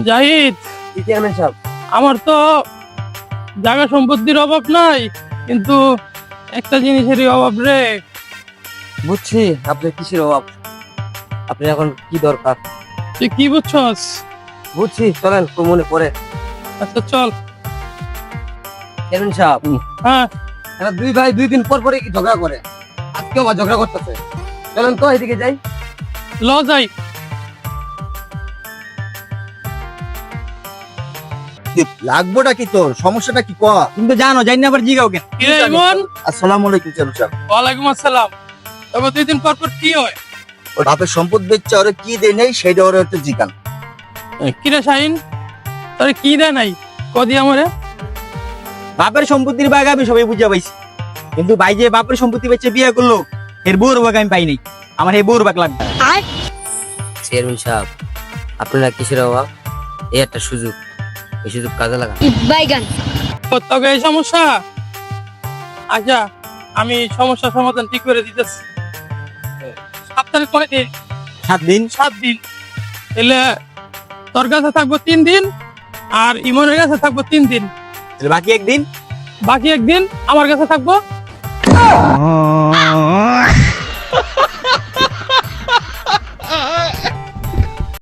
জাহিদ, কি চেয়ারম্যান সাহেব? আমার তো জায়গা সম্পত্তির অভাব নাই, কিন্তু একটা জিনিসেরই অভাব রে। বুঝছি আপনার কিসের অভাব, আপনি এখন কি দরকার তুই কি বুঝছস? বুঝছি, চলেন মনে পড়ে। আচ্ছা চল। চেয়ারম্যান সাহেব, হ্যাঁ, এরা দুই ভাই 2 দিন পর পরে কি ঝগড়া করে, আজকেও আবার ঝগড়া করতেছে। চলেন তো এদিকে যাই। ল যাই। লাগবোটা কি, তোর সমস্যাটা কি কয়া? তুমি তো জানো, জানি না আবার জিগাও কেন? কি রে ইমন? আসসালামু আলাইকুম চেয়ারম্যান সাহেব। ওয়ালাইকুম আসসালাম। তবে 2 দিন পর পর কি হয়? ওর বাপের সম্পদ বেচছে, ওরে কি দেয় নেই সেইটা ওরে হচ্ছে জিগান। কি রে শাহিন, তোরে কি দেয় নাই কদি আমারে? বাপের সম্পত্তির ভাগ আমি সবাই বুঝা পাইছি, কিন্তু ভাই যে বাপের সম্পত্তি বেচে বিয়ে করলো, এর বউর ভাগ আমি পাই নাই। আমার এই বউর ভাগ লাগবে। চেয়ারম্যান সাহেব, আপনারা কিসের অভাব? এই একটা সুযোগ, এই সুযোগ কাজে লাগান। বাইগান তবে এই সমস্যা, আচ্ছা আমি সমস্যার সমাধান ঠিক করে দিতেছি। সপ্তাহে কয়দিন? 7 দিন। 7 দিন। এলে তোর কাছে থাকবো 3 দিন, আর ইমনের কাছে থাকবো 3 দিন, তাহলে বাকি একদিন বাকি 1 দিন আমার কাছে থাকবো।